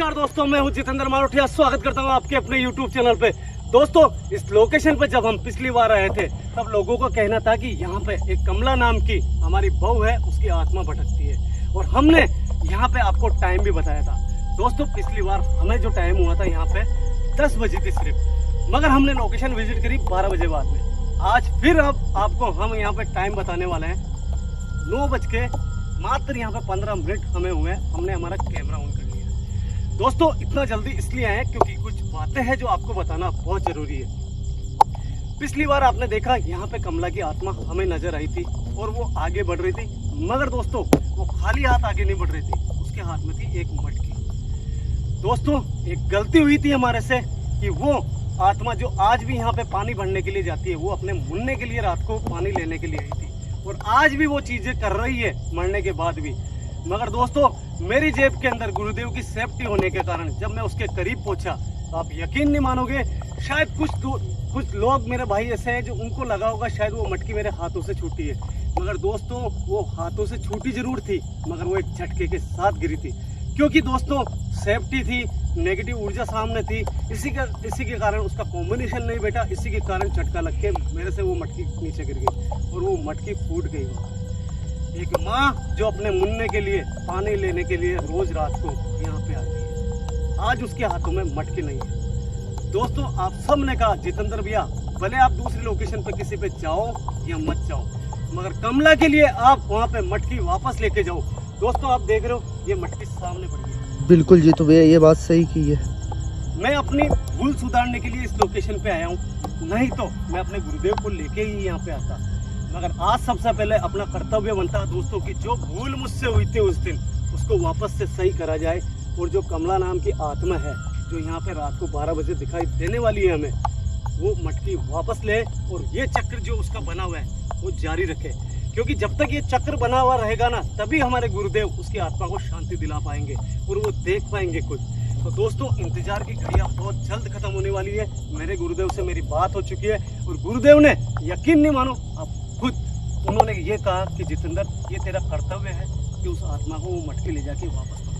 नमस्कार दोस्तों, मैं हूं जितेंद्र मारोठिया। स्वागत करता हूं आपके अपने YouTube चैनल पे। दोस्तों, इस लोकेशन पे जब हम पिछली बार आए थे तब लोगों का कहना था कि यहाँ पे एक कमला नाम की हमारी बहू है, उसकी आत्मा भटकती है। और हमने यहाँ पे आपको टाइम भी बताया था। दोस्तों, पिछली बार हमें जो टाइम हुआ था यहाँ पे 10 बजे थी सिर्फ, मगर हमने लोकेशन विजिट करी 12 बजे बाद में। आज फिर अब आपको हम यहाँ पे टाइम बताने वाले हैं 9 बज के मात्र यहाँ पे 15 मिनट हमें हुए। हमने हमारा कैमरा ऑन कर लिया। दोस्तों, इतना जल्दी इसलिए आए क्योंकि कुछ बातें हैं जो आपको बताना बहुत जरूरी है। पिछली बार आपने देखा यहाँ पे कमला की आत्मा हमें नजर आई थी और वो आगे बढ़ रही थी, मगर दोस्तों वो खाली हाथ आगे नहीं बढ़ रही थी, उसके हाथ में थी एक मटकी। दोस्तों, एक गलती हुई थी हमारे से कि वो आत्मा जो आज भी यहाँ पे पानी भरने के लिए जाती है, वो अपने मुन्ने के लिए रात को पानी लेने के लिए आई थी और आज भी वो चीजें कर रही है मरने के बाद भी। मगर दोस्तों, मेरी जेब के अंदर गुरुदेव की सेफ्टी होने के कारण जब मैं उसके करीब पहुंचा तो आप यकीन नहीं मानोगे, शायद कुछ लोग मेरे भाई ऐसे हैं जो उनको लगा होगा शायद वो मटकी मेरे हाथों से छूटी है, मगर दोस्तों वो हाथों से छूटी जरूर थी, मगर वो एक झटके के साथ गिरी थी। क्योंकि दोस्तों सेफ्टी थी, नेगेटिव ऊर्जा सामने थी, इसी के कारण उसका कॉम्बिनेशन नहीं बैठा, इसी के कारण झटका लग के मेरे से वो मटकी नीचे गिर गई और वो मटकी फूट गई। एक माँ जो अपने मुन्ने के लिए पानी लेने के लिए रोज रात को यहाँ पे आती है, आज उसके हाथों में मटकी नहीं है। दोस्तों, आप सब ने कहा जितेंद्र भैया भले आप दूसरी लोकेशन पे किसी पे जाओ या मत जाओ, मगर कमला के लिए आप वहाँ पे मटकी वापस लेके जाओ। दोस्तों, आप देख रहे हो ये मटकी सामने पड़ी है। बिल्कुल जी, तो भैया ये बात सही की है। मैं अपनी भूल सुधारने के लिए इस लोकेशन पे आया हूँ, नहीं तो मैं अपने गुरुदेव को लेके ही यहाँ पे आता। मगर आज सबसे पहले अपना कर्तव्य बनता दोस्तों कि जो भूल मुझसे हुई थी उस दिन उसको वापस से सही करा जाए और जो कमला नाम की आत्मा है जो यहाँ पे रात को 12 बजे दिखाई देने वाली है, हमें वो मटकी वापस ले और ये चक्र जो उसका बना हुआ है वो जारी रखे। क्योंकि जब तक ये चक्र बना हुआ रहेगा ना, तभी हमारे गुरुदेव उसकी आत्मा को शांति दिला पाएंगे और वो देख पाएंगे कुछ। तो दोस्तों, इंतजार की घड़ियां बहुत जल्द खत्म होने वाली है। मेरे गुरुदेव से मेरी बात हो चुकी है और गुरुदेव ने यकीन नहीं मानो आप खुद उन्होंने ये कहा कि जितेंद्र ये तेरा कर्तव्य है कि उस आत्मा को वो मटकी ले जाके वापस कर।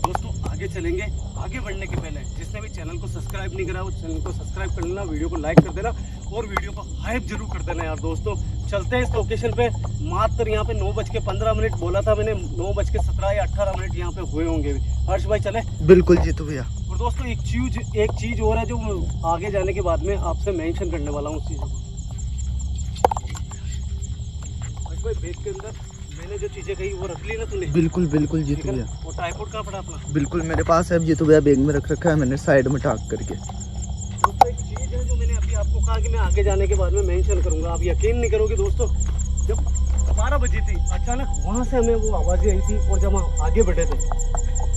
दोस्तों, आगे चलेंगे। आगे बढ़ने के पहले जिसने भी चैनल को सब्सक्राइब नहीं करा वो चैनल को सब्सक्राइब कर लेना, वीडियो को लाइक कर देना और वीडियो को हाइप जरूर कर देना यार। दोस्तों, चलते हैं इस लोकेशन पे। मात्र यहाँ पे 9 बज के 15 मिनट बोला था मैंने, 9 बज के 17 या 18 मिनट यहाँ पे हुए होंगे। हर्ष भाई चले? बिल्कुल जी, तो भैया। और दोस्तों, एक चीज और है जो आगे जाने के बाद में आपसे मेंशन करने वाला हूँ उस चीज को। भाई, बैग के अंदर मैंने जो चीजें कही वो रख ली ना तूने? बिल्कुल बिल्कुल जी, तो भैया। और ट्राइपॉड कहाँ पड़ा अपना? बिल्कुल मेरे पास है जी, तो भैया बैग में रख रखा है मैंने साइड में टाक करके। दोस्तों, एक चीज है जो मैंने अभी आपको कहा कि मैं आगे जाने के बाद में मेंशन करूंगा, आप यकीन नहीं करोगे दोस्तों। जब 12 बजी थी अचानक वहां से हमें वो आवाजें आई थी और जब हम आगे बढ़े थे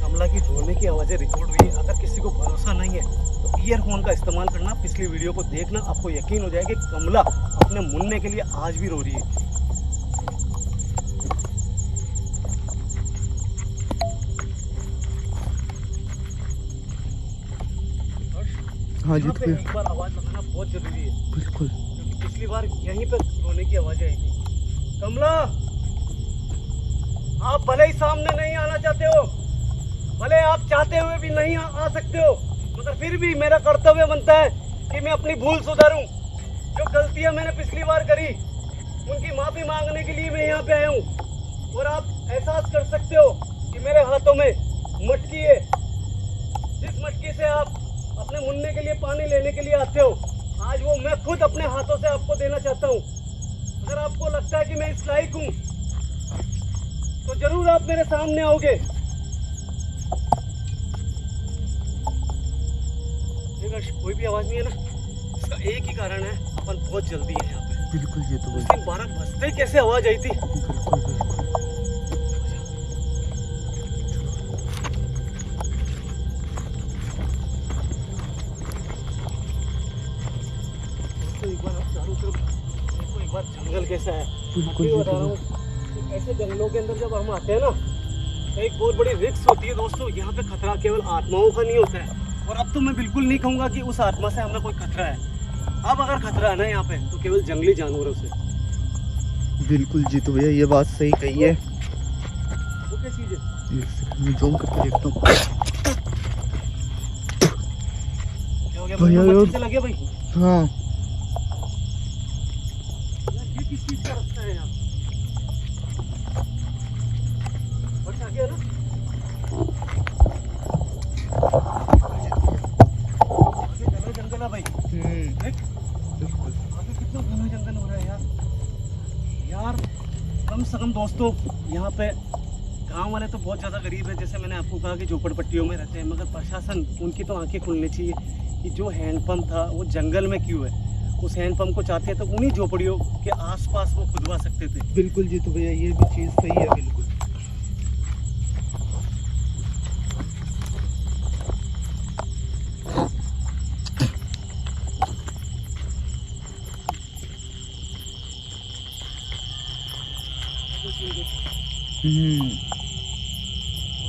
कमला की रोने की आवाजें रिकॉर्ड हुई। अगर किसी को भरोसा नहीं है तो ईयरफोन का इस्तेमाल करना, पिछली वीडियो को देखना, आपको यकीन हो जाएगा कि कमला अपने मुन्ने के लिए आज भी रो रही है। हाँ जी, पे एक बार आवाज लगाना बहुत जरूरी है। बिल्कुल। क्योंकि पिछली बार यहीं पर रोने की आवाजें आई थी। कमला, आप भले ही सामने नहीं आना चाहते हो, भले आप चाहते हुए भी नहीं आ सकते हो, मगर फिर भी मेरा कर्तव्य बनता है कि मैं अपनी भूल सुधारूं। जो गलतियां मैंने पिछली बार करी उनकी माफी मांगने के लिए मैं यहाँ पे आया हूँ। और आप एहसास कर सकते हो कि मेरे हाथों में मटकी है, जिस मटकी से आप अपने मुन्ने के लिए पानी लेने के लिए आते हो, आज वो मैं खुद अपने हाथों से आपको देना चाहता हूँ। अगर आपको लगता है कि मैं इस लायक हूँ तो जरूर आप मेरे सामने आओगे। कोई भी आवाज नहीं है ना, इसका एक ही कारण है, अपन बहुत जल्दी है यहाँ पे। बिल्कुल जी, तो उस दिन 12 बजते कैसे आवाज आई थी? बिल्कुल बिल्कुल। एक बार आप चारों तरफ देखो, एक बार जंगल कैसा है। बिल्कुल बता रहा हूँ, ऐसे जंगलों के अंदर जब हम आते हैं ना तो एक बहुत बड़ी रिस्क होती है दोस्तों। यहाँ पे खतरा केवल आत्माओं का नहीं होता है। और अब तो मैं बिल्कुल नहीं कहूँगा कि उस आत्मा से हमें कोई खतरा है। अब अगर खतरा है ना यहाँ पे तो केवल जंगली जानवरों से। बिल्कुल जी, तो भैया ये बात सही कही है। वो क्या चीज है? मैं जूम करके देखता हूँ। ये भैया मच्छर से लगे भाई। हाँ यार ये किस चीज का रास्ता है यहाँ? बस आ गया ना? आगे घना जंगल है भाई। देख आगे कितना घना जंगल हो रहा है यार। कम से कम दोस्तों यहाँ पे गांव वाले तो बहुत ज़्यादा गरीब है, जैसे मैंने आपको कहा कि झोपड़पट्टियों में रहते हैं, मगर प्रशासन उनकी तो आंखें खुलनी चाहिए कि जो हैंडपम्प था वो जंगल में क्यों है। उस हैंडपम्प को चाहते हैं तो उन्हीं झोपड़ियों के आसपास वो खुदवा सकते थे। बिल्कुल जी, तो भैया ये भी चीज़ सही है बिल्कुल।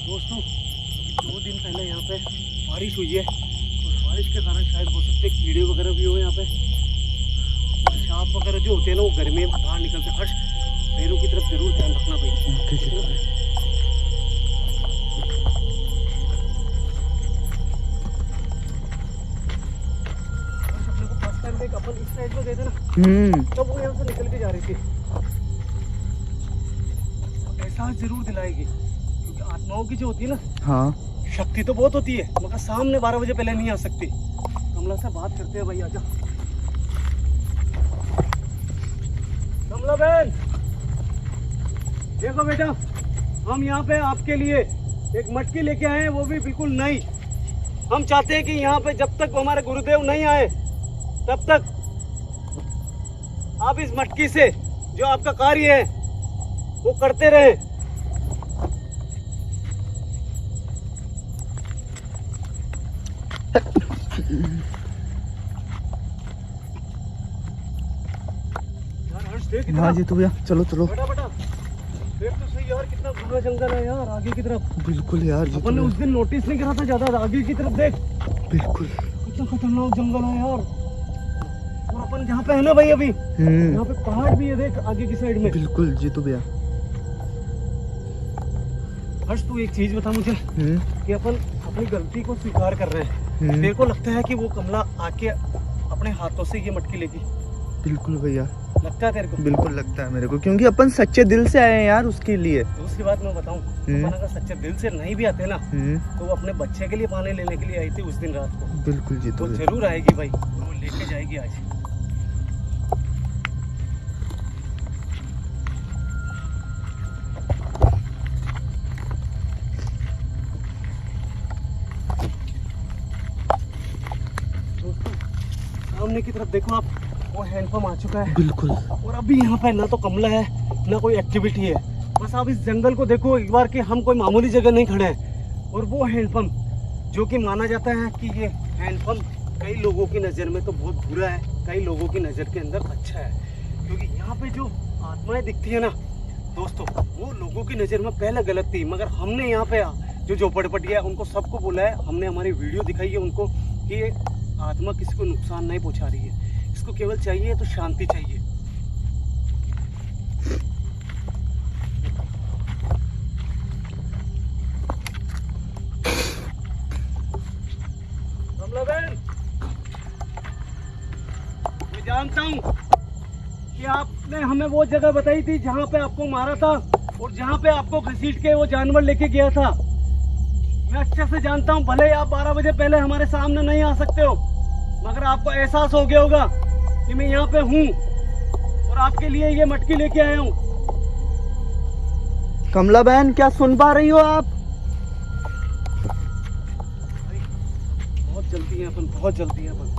दोस्तों 2 दिन पहले यहाँ पे बारिश हुई है और बारिश के कारण शायद हो सकते कीड़े वगैरह भी हो यहाँ पे, और सांप वगैरह जो होते हैं ना वो गर्मी में बाहर निकलते हैं। हर्ष पैरों की तरफ जरूर ध्यान रखना भाई। हर्ष अपने को फर्स्ट टाइम देख अपन इस साइड में गए थे ना, तब वो यहाँ से निकल के जा रही थी। एहसास जरूर दिलाएगी क्योंकि आत्माओं की जो होती है ना, हाँ शक्ति तो बहुत होती है, मगर सामने 12 बजे पहले नहीं आ सकती। कमला से बात करते हैं भाई, आजा कमला बहन। देखो बेटा, हम यहाँ पे आपके लिए एक मटकी लेके आए हैं, वो भी बिल्कुल नई। हम चाहते हैं कि यहाँ पे जब तक हमारे गुरुदेव नहीं आए तब तक आप इस मटकी से जो आपका कार्य है वो करते रहे। यार हर्ष देख हाँ जी, तो भैया चलो चलो। बेटा बेटा देख तो सही यार, कितना घना जंगल है यार आगे की तरफ। बिल्कुल यार जी, अपन ने उस दिन नोटिस नहीं करा था ज्यादा, आगे की तरफ देख बिल्कुल कितना खतरनाक जंगल है यार। और अपन जहाँ पे है ना भाई अभी, यहाँ पे पहाड़ भी है देख आगे की साइड में। बिल्कुल जी, तो भैया हर्ष तू एक चीज बता मुझे कि अपन अपनी गलती को स्वीकार कर रहे हैं। मेरे को लगता है कि वो कमला आके अपने हाथों से ये मटकी लेगी। बिल्कुल भैया, लगता है तेरे को? बिल्कुल लगता है मेरे को, क्योंकि अपन सच्चे दिल से आए हैं यार उसके लिए। दूसरी बात मैं बताऊं, अपन अगर सच्चे दिल से नहीं भी आते ना तो वो अपने बच्चे के लिए पानी लेने के लिए आई थी उस दिन रात को। बिल्कुल जी, तो जरूर आएगी भाई, वो लेके जाएगी आज। सामने की तरफ देखो आप, वो हैंडपम्प आ चुका है। बिल्कुल। और अभी यहाँ पे ना तो कमला है ना कोई एक्टिविटी है, बस आप इस जंगल को देखो एक बार कि हम कोई मामूली जगह नहीं खड़े हैं। और वो हैंडपम्प जो कि माना जाता है कि ये हैंडपम्प कई लोगों की नज़र में तो बहुत बुरा है, कई लोगों की नज़र के अंदर अच्छा है, क्योंकि यहाँ पे जो आत्माएं दिखती है ना दोस्तों, वो लोगों की नज़र में पहले गलत थी, मगर हमने यहाँ पे जो झोपड़पट्टियाँ उनको सबको बोला है, हमने हमारी वीडियो दिखाई है उनको कि ये आत्मा किसी को नुकसान नहीं पहुंचा रही है, इसको केवल चाहिए तो शांति चाहिए। कमला बहन, मैं जानता हूं कि आपने हमें वो जगह बताई थी जहां पे आपको मारा था और जहां पे आपको घसीट के वो जानवर लेके गया था। मैं अच्छे से जानता हूं, भले ही आप 12 बजे पहले हमारे सामने नहीं आ सकते हो, मगर आपको एहसास हो गया होगा कि मैं यहाँ पे हूँ और आपके लिए ये मटकी लेके आया हूँ। कमला बहन, क्या सुन पा रही हो आप? बहुत जल्दी है अपन, बहुत जल्दी है अपन।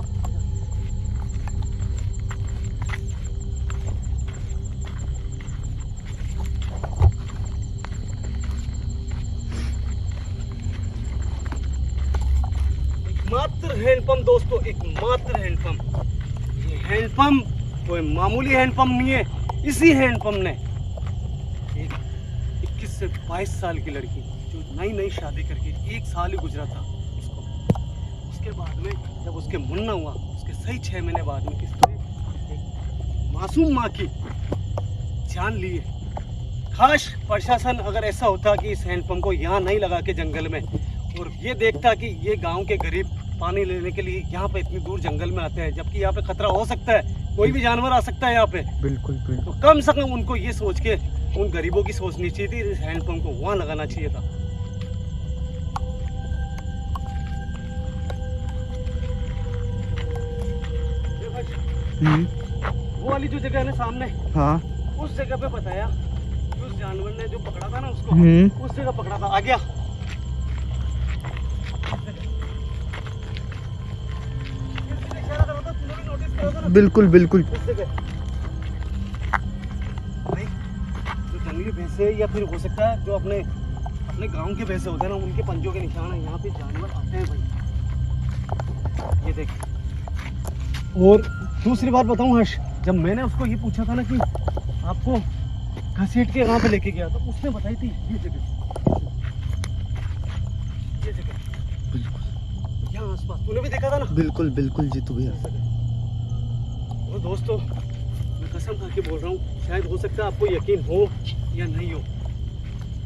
एकमात्र हैंडपंप दोस्तों, एकमात्र हैंडपंप। ये हैंडपंप कोई मामूली हैंडपंप नहीं है। इसी हैंडपंप ने एक 21 से 22 साल की लड़की जो नई नई शादी करके 1 साल ही गुजरा था उसको, उसके बाद में जब उसके मुन्ना हुआ, उसके सही 6 महीने बाद में इसने एक मासूम माँ की जान ली है। काश प्रशासन अगर ऐसा होता कि इस हैंडपंप को यहाँ नहीं लगा के जंगल में, और ये देखता कि ये गांव के गरीब पानी लेने के लिए यहाँ पे इतनी दूर जंगल में आते हैं, जबकि यहाँ पे खतरा हो सकता है, कोई भी जानवर आ सकता है यहाँ पे। बिल्कुल बिल्कुल। तो कम से कम उनको ये सोच के, उन गरीबों की सोचनी चाहिए थी, इस हैंडपंप को वहाँ लगाना चाहिए था। वो वाली जो जगह है ना सामने, हाँ उस जगह पे बताया उस जानवर ने जो पकड़ा था ना उसको, उस जगह पकड़ा था। आ गया बिल्कुल बिल्कुल। उस जगह भाई जो जंगली भैंसे या फिर हो सकता है जो अपने गांव के भैंसे होते हैं ना, उनके पंजों के निशान है। यहाँ पे जानवर आते हैं भाई, ये देख। और दूसरी बात बताऊं हर्ष, जब मैंने उसको ये पूछा था ना कि आपको घसीट के वहाँ पे लेके गया, तो उसने बताई थी ये जगह बिल्कुल यहाँ आसपास। तूने भी देखा था ना? बिल्कुल बिल्कुल जीतू भैया। और दोस्तों मैं कसम खा के बोल रहा हूँ, शायद हो सकता है आपको यकीन हो या नहीं हो,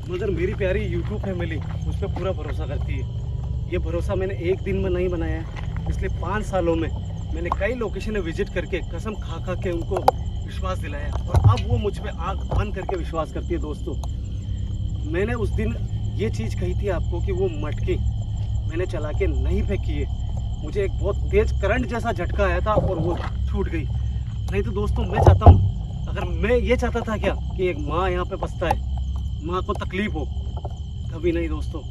मगर मेरी प्यारी यूट्यूब फैमिली उस पर पूरा भरोसा करती है। ये भरोसा मैंने एक दिन में नहीं बनाया है, पिछले 5 सालों में मैंने कई लोकेशन विजिट करके कसम खा खा के उनको विश्वास दिलाया, और अब वो मुझ पे आँख बंद करके विश्वास करती है। दोस्तों मैंने उस दिन ये चीज़ कही थी आपको कि वो मटकी मैंने चला के नहीं फेंकी है, मुझे एक बहुत तेज करंट जैसा झटका आया था और वो छूट गई। नहीं तो दोस्तों मैं चाहता हूँ, अगर मैं ये चाहता था क्या कि एक माँ यहाँ पे बसता है, माँ को तकलीफ हो, कभी नहीं दोस्तों।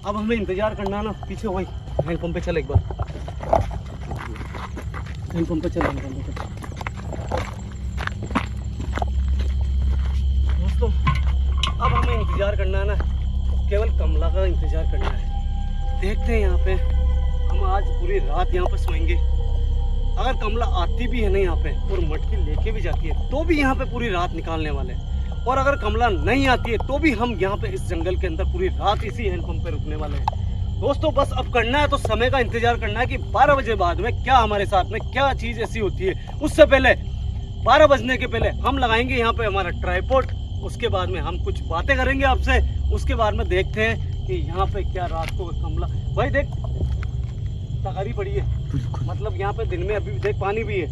अब हमें इंतज़ार करना ना, पीछे वही हैंडपम्प पे चल, एक बार हैंडपम्प पे चल, हैंडपम्प पे चल। दोस्तों अब हमें इंतज़ार करना है ना, केवल कमला का इंतज़ार करना है। देखते हैं यहाँ पे, हम आज पूरी रात यहाँ पे सोएंगे। अगर कमला आती भी है ना यहाँ पे और मटकी लेके भी जाती है, तो भी यहाँ पे पूरी रात निकालने वाले हैं। और अगर कमला नहीं आती है तो भी हम यहाँ पे इस जंगल के अंदर पूरी रात इसी हैंडपंप पे रुकने वाले हैं। दोस्तों बस अब करना है तो समय का इंतजार करना है कि 12 बजे बाद में क्या हमारे साथ में क्या चीज़ ऐसी होती है। उससे पहले 12 बजने के पहले हम लगाएंगे यहाँ पे हमारा ट्राइपॉड, उसके बाद में हम कुछ बातें करेंगे आपसे, उसके बाद में देखते हैं कि यहाँ पे क्या रात को कमला। भाई देख तगारी पड़ी है, मतलब यहाँ पे दिन में अभी देख पानी भी है,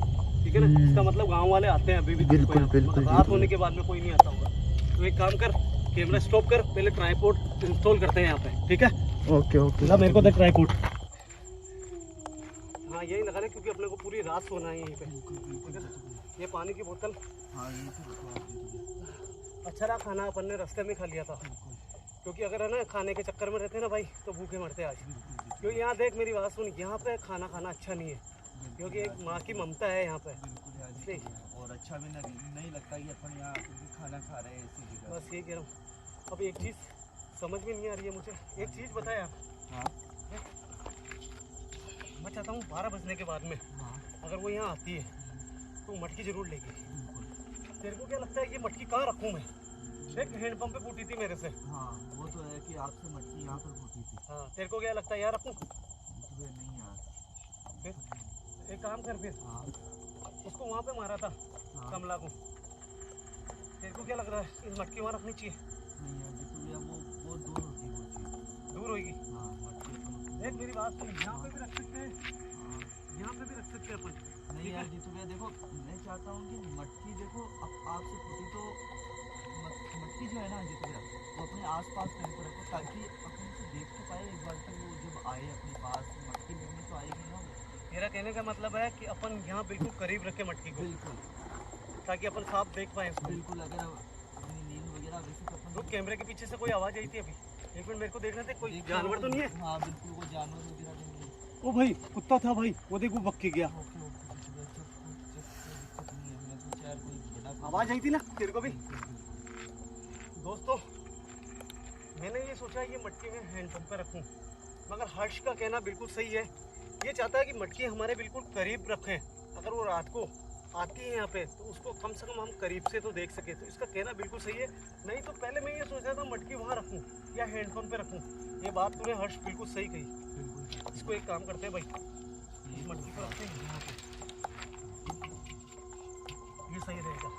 ठीक है ना। इसका मतलब गांव वाले आते हैं अभी भी, बिल्कुल बिल्कुल। रात होने के बाद में कोई नहीं आता होगा। तो एक काम कर, कैमरा स्टॉप कर, पहले ट्राइपॉड इंस्टॉल करते हैं यहाँ पे, ठीक है। Okay okay. ला मेरे को देख ट्राइपॉड, हाँ यही लगा रहे क्योंकि अपने को पूरी रात सोना है यहीं पे। ये पानी की बोतल, अच्छा रहा खाना अपन ने रास्ते में खा लिया था, क्योंकि अगर है ना खाने के चक्कर में रहते ना भाई तो भूखे मरते आज। क्योंकि यहाँ देख मेरी बात सुन, यहाँ पे खाना खाना अच्छा नहीं है, क्योंकि एक माँ की ममता है यहाँ पे, और अच्छा भी नहीं लगता कि अपन यहाँ खाना खा रहे हैं इसी जगह। बस ये कह रहा हूँ। अब एक चीज़ समझ में नहीं आ रही है मुझे, एक चीज़ बताया। हाँ मैं चाहता हूँ 12 बजने के बाद में अगर वो यहाँ आती है तो मटकी जरूर लेगी। तेरे को क्या लगता है ये मटकी कहाँ रखूँ मैं? देख हैंडपंप पे पूछी थी मेरे से। हाँ वो तो है कि आपसे मटकी यहाँ पर पूछी थी। हाँ तेरे को क्या लगता है यहाँ रखूँ? नहीं यार, फिर एक काम कर, फिर हाँ उसको वहाँ पे मारा था, हाँ। कमला को। तेरे को क्या लग रहा है इस मटकी वहाँ रखनी चाहिए? नहीं यार जी, तो वो दूर होगी, वो चीज़ दूर होगी। हाँ मटकी तो देख मेरी बात सुन, यहाँ पे भी रख सकते हैं, यहाँ पे भी रख सकते हैं अपन। नहीं यार जी, तो भैया देखो मैं चाहता हूँ कि मटकी देखो अब आपसे पूछी तो मटकी जो है ना जी, तो भैया वो अपने आसपास कहीं पर रखो ताकि अपन उसे देख तो पाए एक बार, तो वो जब आए अपने पास मटकी देखने तो आएगी ना। मेरा कहने का मतलब है कि अपन यहाँ बिल्कुल करीब रखे मटकी को, बिल्कुल, ताकि अपन साफ देख पाए उसको। बिल्कुल। अगर अपनी नींद वगैरह वैसे तो अपन रुक, कैमरे के पीछे से कोई आवाज़ आई थी अभी, एक मिनट मेरे को देखना था, कोई जानवर तो नहीं है? हाँ बिल्कुल, वो जानवर वगैरह नहीं है। ओ भाई कुत्ता था भाई, वो देखो बक के गया। आवाज़ आई थी ना तेरे को भी? दोस्तों मैंने ये सोचा ये मटकी में हैंडपंप पे रखूं, मगर हर्ष का कहना बिल्कुल सही है। ये चाहता है कि मटकी हमारे बिल्कुल करीब रखें, अगर वो रात को आती है यहाँ पे तो उसको कम से कम हम करीब से तो देख सके। तो इसका कहना बिल्कुल सही है। नहीं तो पहले मैं ये सोच रहा था मटकी वहाँ रखूँ या हैंडपंप पे रखूँ। ये बात तूने हर्ष बिल्कुल सही कही। इसको एक काम करते हैं भाई, इस मटकी को रखते हैं यहाँ पे, ये सही रहेगा।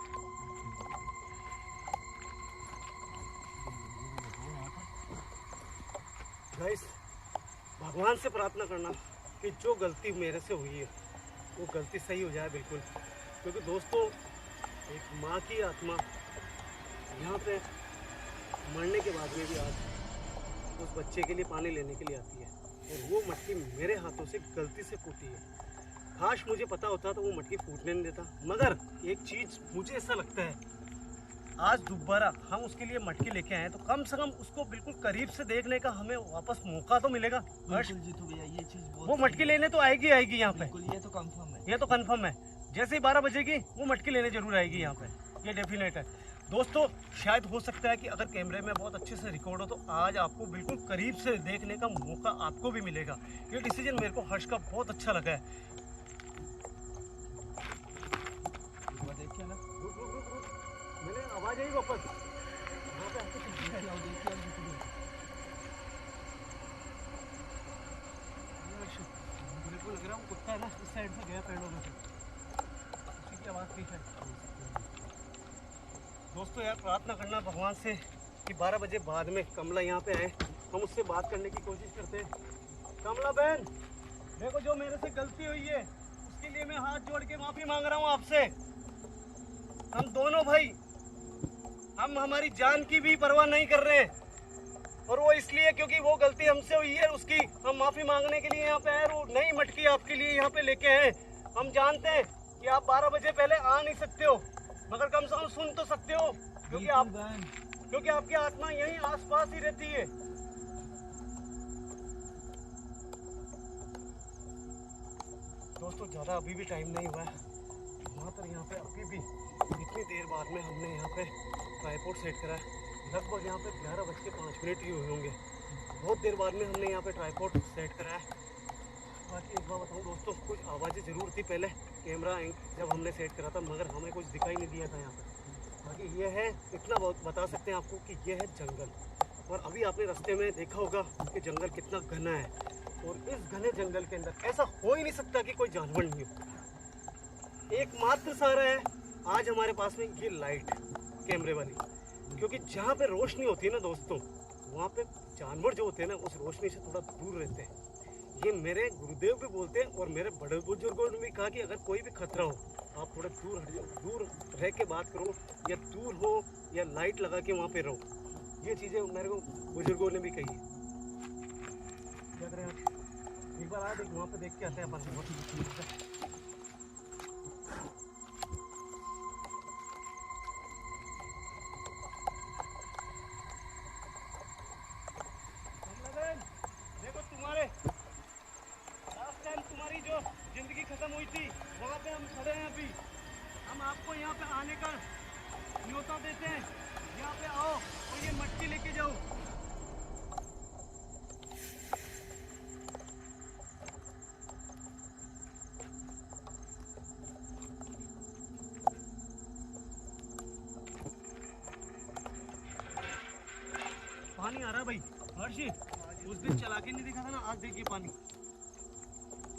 गाइस भगवान से प्रार्थना करना कि कि जो गलती मेरे से हुई है वो गलती सही हो जाए बिल्कुल। क्योंकि दोस्तों एक माँ की आत्मा यहाँ पे मरने के बाद में भी आज उस बच्चे के लिए पानी लेने के लिए आती है, और वो मटकी मेरे हाथों से गलती से फूटी है। काश मुझे पता होता तो वो मटकी फूटने नहीं देता। मगर एक चीज़ मुझे ऐसा लगता है, आज दोबारा हम उसके लिए मटकी लेके आए तो कम से कम उसको बिल्कुल करीब से देखने का हमें वापस मौका तो मिलेगा। हर्ष, बिल्कुल जीतू भैया, ये चीज बहुत वो मटकी लेने तो आएगी आएगी यहाँ पे, बिल्कुल, ये तो कंफर्म है। ये तो कंफर्म है। जैसे ही 12 बजेगी वो मटकी लेने जरूर आएगी यहाँ पे, ये डेफिनेट है। दोस्तों शायद हो सकता है कि अगर कैमरे में बहुत अच्छे से रिकॉर्ड हो तो आज आपको बिल्कुल करीब से देखने का मौका आपको भी मिलेगा। ये डिसीजन मेरे को हर्ष का बहुत अच्छा लगा है। देखिए ना, मैंने आवाज आई वापस वहाँ पे आपको देखिए आओ, देखिए आओ जीतू भैया। मेरे को लग रहा है वो कुत्ता है ना इस साइड से गया पेड़ों में से, उसी की आवाज़ थी शायद। दोस्तों यार प्रार्थना करना भगवान से कि 12 बजे बाद में कमला यहाँ पे आए, हम उससे बात करने की कोशिश करते हैं। कमला बहन देखो, जो मेरे से गलती हुई है उसके लिए मैं हाथ जोड़ के माफ़ी मांग रहा हूँ आपसे। हम दोनों भाई, हम हमारी जान की भी परवाह नहीं कर रहे हैं, और वो इसलिए क्योंकि वो गलती हमसे हुई है उसकी हम माफ़ी मांगने के लिए यहाँ पे आए। वो नई मटकी आपके लिए यहाँ पे लेके आए। हम जानते हैं कि आप 12 बजे पहले आ नहीं सकते हो, मगर कम से कम सुन तो सकते हो, क्योंकि आपकी आत्मा यहीं आसपास ही रहती है। दोस्तों ज़्यादा अभी भी टाइम नहीं हुआ है, मात्र यहाँ पे अभी भी इतनी देर बाद में हमने यहाँ पे ट्राइपॉड सेट करा है। लगभग यहाँ पे 11:05 ही हुए होंगे। बहुत देर बाद में हमने यहाँ पे ट्राइपॉड सेट करा है। बाकी एक बार बताऊँ दोस्तों, कुछ आवाज़ें ज़रूर थी पहले कैमरा जब हमने सेट करा था, मगर हमें कुछ दिखाई नहीं दिया था यहाँ पे। बाकी ये है, इतना बहुत बता सकते हैं आपको कि ये है जंगल। और अभी आपने रास्ते में देखा होगा कि जंगल कितना घना है, और इस घने जंगल के अंदर ऐसा हो ही नहीं सकता कि कोई जानवर नहीं हो। एकमात्र सहारा है आज हमारे पास में ये लाइट कैमरे वाली, क्योंकि जहाँ पे रोशनी होती है ना दोस्तों, वहाँ पे जानवर जो होते हैं ना उस रोशनी से थोड़ा दूर रहते हैं। ये मेरे गुरुदेव भी बोलते हैं, और मेरे बड़े बुजुर्गों ने भी कहा कि अगर कोई भी खतरा हो आप थोड़ा दूर हट जाओ, दूर रह के बात करो, या दूर हो या लाइट लगा के वहाँ पे रहो। ये चीज़ें मेरे को बुजुर्गों ने भी कही है। क्या करें आप, एक बार आए वहाँ पे देख के आते हैं अपन। देखो तुम्हारे लास्ट टाइम तुम्हारी जो जिंदगी खत्म हुई थी वहाँ पे हम खड़े हैं। अभी हम आपको यहाँ पे आने का न्योता देते हैं, यहाँ पे आओ और ये मटकी लेके जाओ। पानी आ रहा है भाई हर्षी, उस दिन चला के नहीं दिखा था ना, आज देखिए पानी,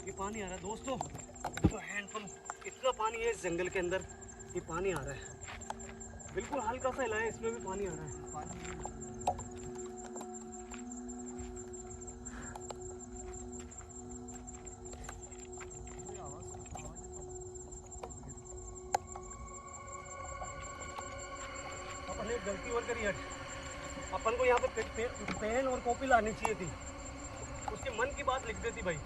ये पानी आ रहा है दोस्तों। तो हैंडपंप इतना पानी है इस जंगल के अंदर, ये पानी आ रहा है, बिल्कुल हल्का सा हिला है, इसमें भी पानी आ रहा है। अपन एक गलती और करी हट, अपन को यहाँ पे पेन और कॉपी लानी चाहिए थी, उसके मन की बात लिख देती भाई।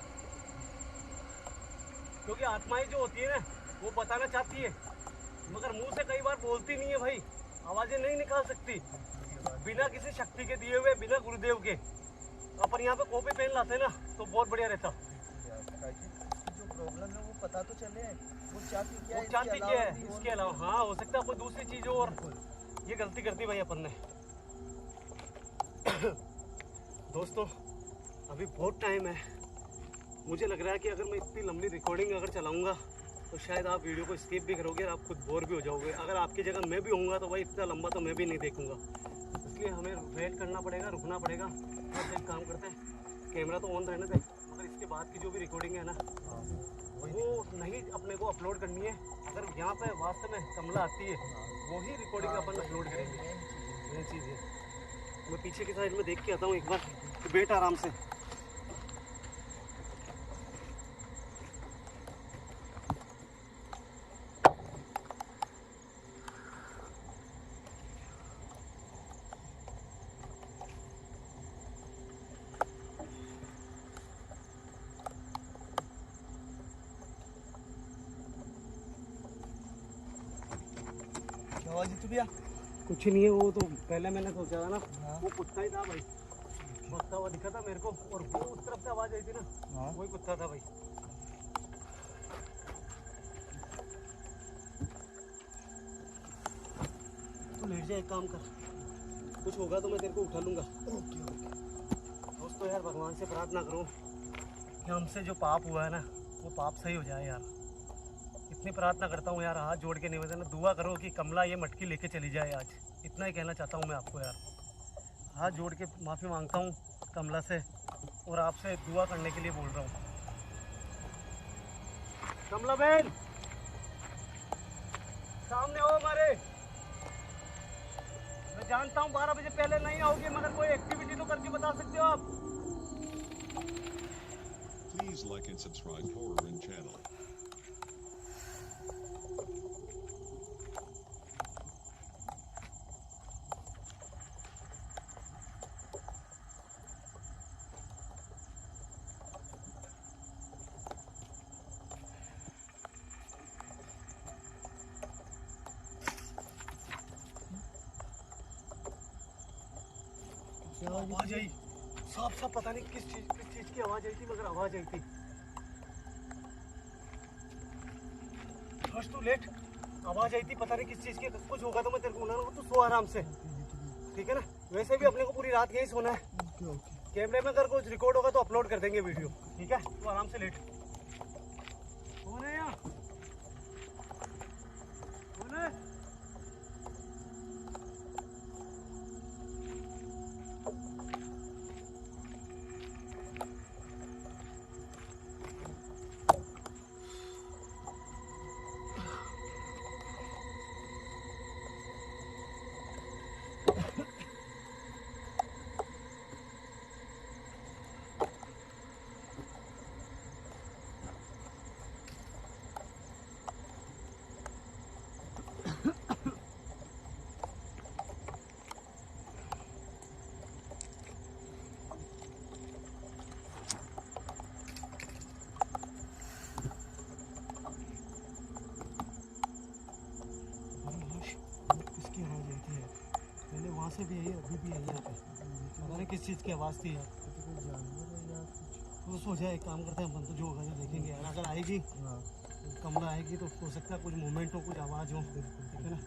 क्योंकि आत्माएं जो होती है ना वो बताना चाहती है, मगर मुंह से कई बार बोलती नहीं है भाई, आवाजें नहीं निकाल सकती बिना किसी शक्ति के दिए हुए, बिना गुरुदेव के। तो अपन यहाँ पे कॉपी पेन लाते ना तो बहुत बढ़िया रहता। जो प्रॉब्लम है वो पता तो चले, वो चाहती क्या है, चाहती क्या है इसके अलावा। हाँ हो सकता है कोई दूसरी चीज हो, और ये गलती कर दी भाई अपन ने। दोस्तों अभी बहुत टाइम है, मुझे लग रहा है कि अगर मैं इतनी लंबी रिकॉर्डिंग अगर चलाऊंगा तो शायद आप वीडियो को स्किप भी करोगे और आप खुद बोर भी हो जाओगे। अगर आपकी जगह मैं भी होऊंगा तो भाई इतना लंबा तो मैं भी नहीं देखूंगा, इसलिए हमें वेट करना पड़ेगा, रुकना पड़ेगा। बस एक काम करते हैं, कैमरा तो ऑन रहने दें, मगर इसके बाद की जो भी रिकॉर्डिंग है ना वो नहीं अपने को अपलोड करनी है। अगर यहाँ पे वास्तव में कमला आती है वही रिकॉर्डिंग अपन अपलोड करेंगे, ये चीज़ है। मैं पीछे की साइड में देख के आता हूँ एक बार, तो बैठ आराम से। आवाज तो भैया कुछ नहीं है, वो तो पहले मैंने सोचा था ना, हाँ। वो कुत्ता ही था भाई, भागता हुआ दिखा था मेरे को, और वो उस तरफ से आवाज आई थी ना, हाँ। वही कुत्ता था भाई। तू लेट जा, एक काम कर, कुछ होगा तो मैं तेरे को उठा लूंगा। दोस्तों यार, भगवान से प्रार्थना करो कि हमसे जो पाप हुआ है ना, वो पाप सही हो जाए यार। इतनी प्रार्थना करता हूँ यार, हाथ जोड़ के निवेदन है, दुआ करो कि कमला ये मटकी लेके चली जाए आज। इतना ही कहना चाहता हूँ मैं आपको यार, हाथ जोड़ के माफ़ी मांगता हूँ कमला से, और आपसे दुआ करने के लिए बोल रहा हूँ। कमला बहन, सामने हो हमारे। मैं जानता हूँ 12 बजे पहले नहीं आओगे, मगर कोई एक्टिविटी तो करके बता सकते हो आप। Please like and subscribe Horror In channel. आवाज आई, साफ साफ पता नहीं किस चीज की आवाज आई थी, मगर आवाज आई थी। हर्ष तू लेट, आवाज आई थी, पता नहीं किस चीज की। कुछ होगा तो मैं तेरे को बुला लूंगा, तू सो आराम से, ठीक है ना। वैसे भी अपने को पूरी रात यही सोना है। कैमरे में अगर कुछ रिकॉर्ड होगा तो अपलोड कर देंगे वीडियो, ठीक है। तू आराम से लेट। कौन है यहाँ? कौन है? किसकी आवाज आई थी यार? पहले वहाँ से भी आई है, अभी भी आई है यहाँ पे। पता नहीं किस चीज़ की आवाज़ थी यार। तो सो जाए, एक काम करते हैं अपन, तो जो होगा जो देखेंगे यार। अगर आएगी, कमला आएगी तो हो सकता है कुछ मूवमेंट हो, कुछ आवाज़ हो, ठीक है ना।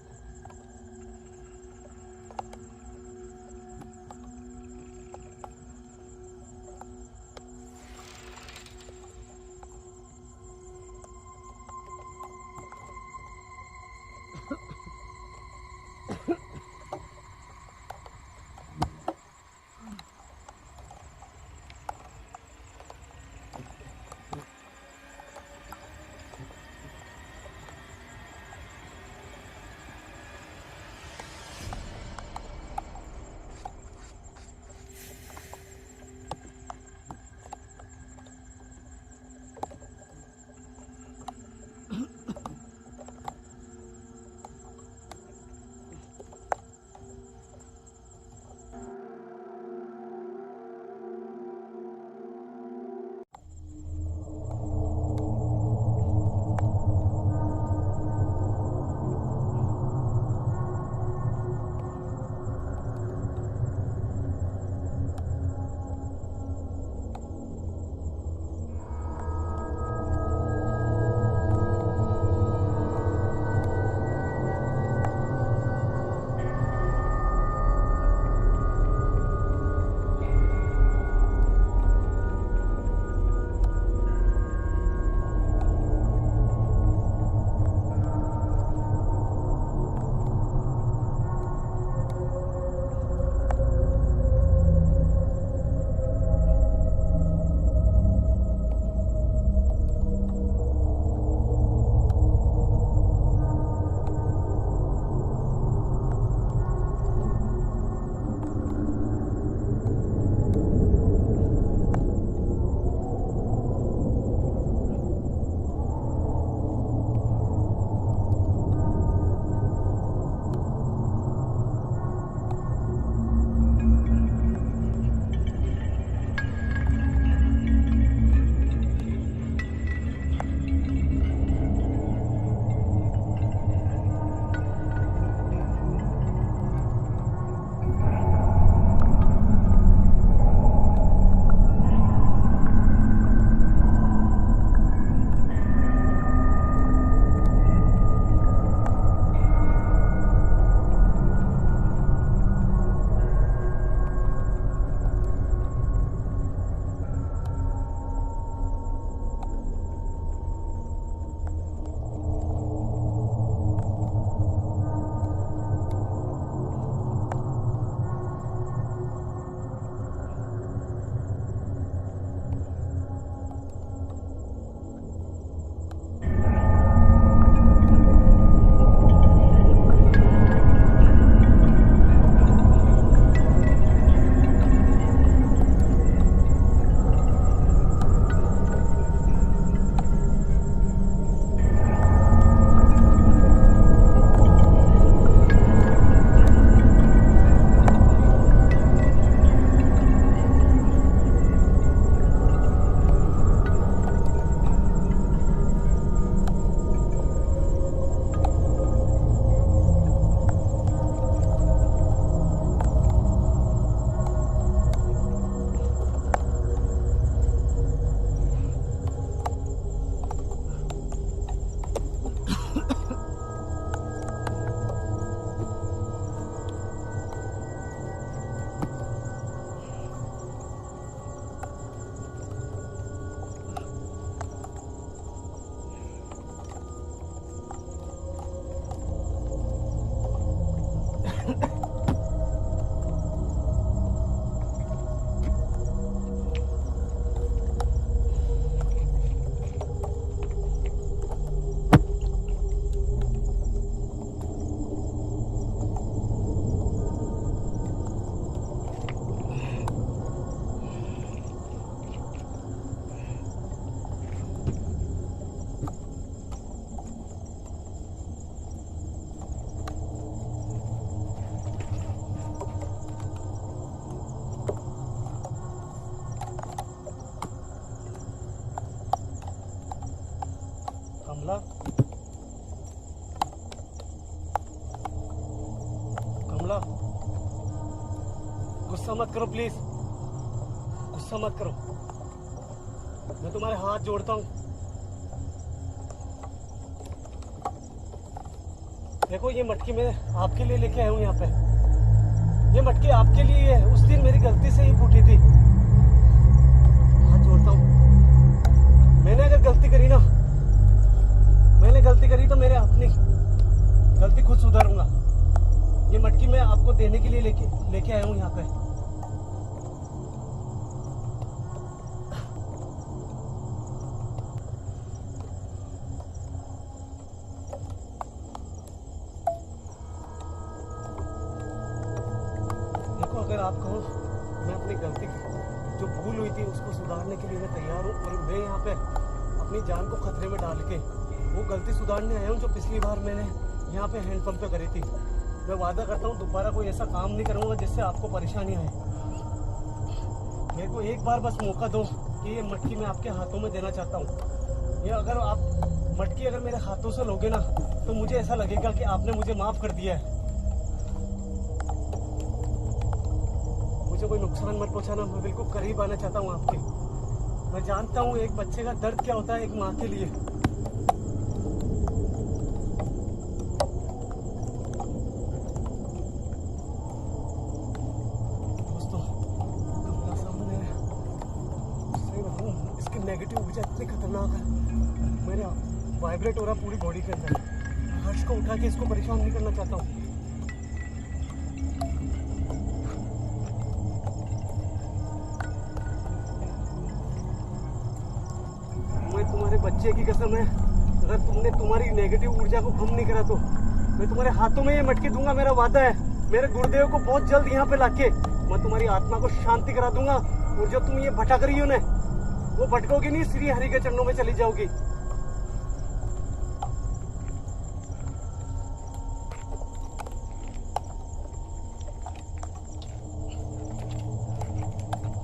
गुस्सा मत करो प्लीज, गुस्सा मत करो, मैं तुम्हारे हाथ जोड़ता हूँ। देखो ये मटकी मैं आपके लिए लेके आया हूँ यहाँ पे, ये मटकी आपके लिए है। उस दिन मेरी गलती से ही फूटी थी, हाथ जोड़ता हूँ। मैंने अगर गलती करी ना, मैंने गलती करी तो मेरे अपनी गलती खुद सुधारूंगा। ये मटकी मैं आपको देने के लिए लेके आया हूँ यहाँ पे। देखो अगर आप कहो, मैं अपनी गलती जो भूल हुई थी उसको सुधारने के लिए मैं तैयार हूँ, और मैं यहाँ पे अपनी जान को खतरे में डाल के वो गलती सुधारने आया हूँ जो पिछली बार मैंने यहाँ पे हैंडपंप पे करी थी। मैं वादा करता हूँ दोबारा कोई ऐसा काम नहीं करूँगा जिससे आपको परेशानी आए। मेरे को एक बार बस मौका दो कि ये मटकी मैं आपके हाथों में देना चाहता हूँ। ये अगर आप मटकी अगर मेरे हाथों से लोगे ना तो मुझे ऐसा लगेगा कि आपने मुझे माफ़ कर दिया है। मुझे कोई नुकसान मत पहुँचाना, मैं बिल्कुल करीब आना चाहता हूँ आपके। मैं जानता हूँ एक बच्चे का दर्द क्या होता है एक माँ के लिए। नेगेटिव ऊर्जा इतनी खतरनाक है, मेरा वाइब्रेट हो रहा पूरी बॉडी के अंदर। हर्ष को उठा के इसको परेशान नहीं करना चाहता हूँ। मैं तुम्हारे बच्चे की कसम है, अगर तुमने तुम्हारी नेगेटिव ऊर्जा को कम नहीं करा तो मैं तुम्हारे हाथों में ये मटकी दूंगा। मेरा वादा है, मेरे गुरुदेव को बहुत जल्द यहाँ पे लाके मैं तुम्हारी आत्मा को शांति करा दूंगा। और जो तुम ये भटक रही हो ना, वो भटकोगी नहीं, श्री हरि के चरणों में चली जाओगी।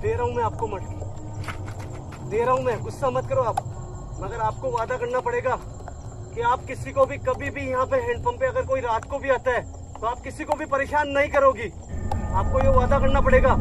दे रहा हूं मैं आपको मटकी, दे रहा हूं मैं, गुस्सा मत करो आप। मगर आपको वादा करना पड़ेगा कि आप किसी को भी कभी भी यहाँ पे हैंडपंप पे अगर कोई रात को भी आता है तो आप किसी को भी परेशान नहीं करोगी। आपको ये वादा करना पड़ेगा।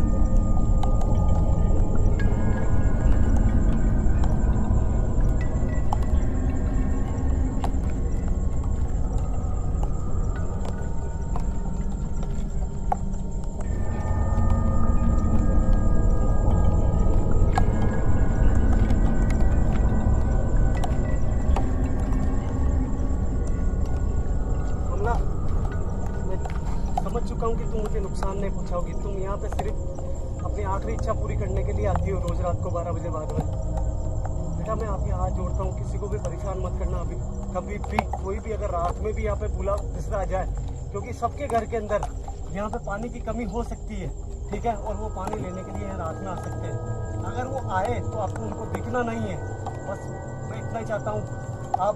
समझ चुका हूँ कि तुम मुझे नुकसान नहीं पहुँचाओगी। तुम यहाँ पे सिर्फ अपनी आखिरी इच्छा पूरी करने के लिए आती हो रोज रात को 12 बजे बाद में। बेटा मैं आपके हाथ जोड़ता हूँ, किसी को भी परेशान मत करना अभी कभी भी। कोई भी अगर रात में भी यहाँ पे भूला बिसरा जाए, क्योंकि सबके घर के अंदर यहाँ पे पानी की कमी हो सकती है, ठीक है, और वो पानी लेने के लिए रात में आ सकते हैं। अगर वो आए तो आपको उनको दिखना नहीं है। बस मैं इतना ही चाहता हूँ, आप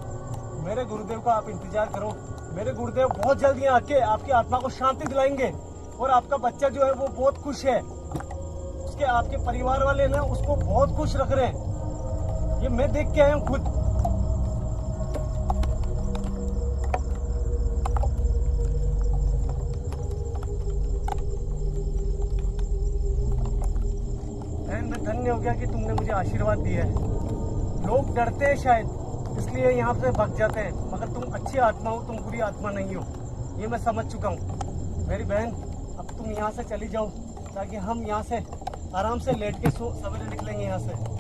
मेरे गुरुदेव का आप इंतजार करो। मेरे गुरुदेव बहुत जल्दी आके आपकी आत्मा को शांति दिलाएंगे, और आपका बच्चा जो है वो बहुत खुश है। उसके आपके परिवार वाले ना उसको बहुत खुश रख रहे हैं, ये मैं देख के आया हूँ खुद। मैं धन्य हो गया कि तुमने मुझे आशीर्वाद दिया है। लोग डरते हैं शायद, इसलिए यहाँ से भाग जाते हैं, मगर तुम अच्छी आत्मा हो, तुम बुरी आत्मा नहीं हो, ये मैं समझ चुका हूँ। मेरी बहन अब तुम यहाँ से चली जाओ, ताकि हम यहाँ से आराम से लेट के सवेरे निकलेंगे यहाँ से।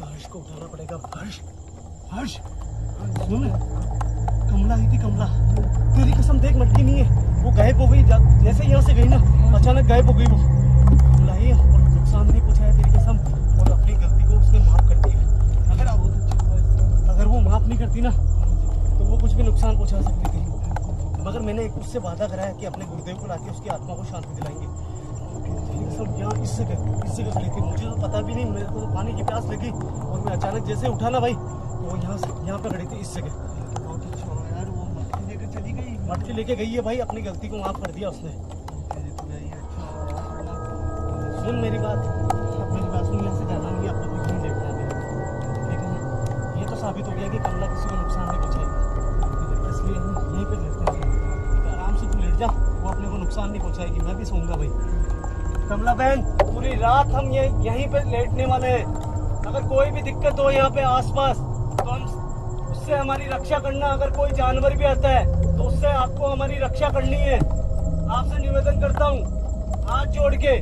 हर्ष को उठाना पड़ेगा। हर्ष, हर्ष, सुन, कमला आई थी, कमला, तेरी कसम देख मटकी नहीं है, वो गायब हो गई। जैसे यहाँ से गई ना अचानक गायब हो गई वो। कमला आई और नुकसान नहीं पहुँचाया तेरी कसम, और अपनी गलती को उसने माफ कर दिया। अगर वो माफ नहीं करती ना तो वो कुछ भी नुकसान पहुँचा सकती थी, मगर मैंने एक उससे वादा कराया कि अपने गुरुदेव को लाके उसकी आत्मा को शांति दिलाएंगे। सब यहाँ इस जगह खड़ी थी, मुझे तो पता भी नहीं, मेरे को तो पानी की प्यास लगी और मैं अचानक जैसे उठा ना भाई, तो वो यहाँ पे खड़ी थी इस जगह। बहुत अच्छा हुआ यार, वो मटकी लेके गई है भाई, अपनी गलती को माफ कर दिया उसने। जीतू भाई अच्छा सुन मेरी बात, अब मेरी बात सुन, यहाँ से जाना नहीं है, अपना कोई घूम देखना है, ठीक है। ये तो साबित हो गया कि कमला किसी को नुकसान नहीं पहुँचाएगी, इसलिए हम यहीं पे लेटते हैं। ठीक है, आराम से तू लेट जा, वो अपने को नुकसान नहीं पहुँचाएगी, मैं भी सोऊंगा भाई। कमला बहन, पूरी रात हम यहीं पे लेटने वाले हैं। अगर कोई भी दिक्कत हो यहाँ पे आसपास तो हम उससे हमारी रक्षा करना। अगर कोई जानवर भी आता है तो उससे आपको हमारी रक्षा करनी है। आपसे निवेदन करता हूँ हाथ जोड़ के।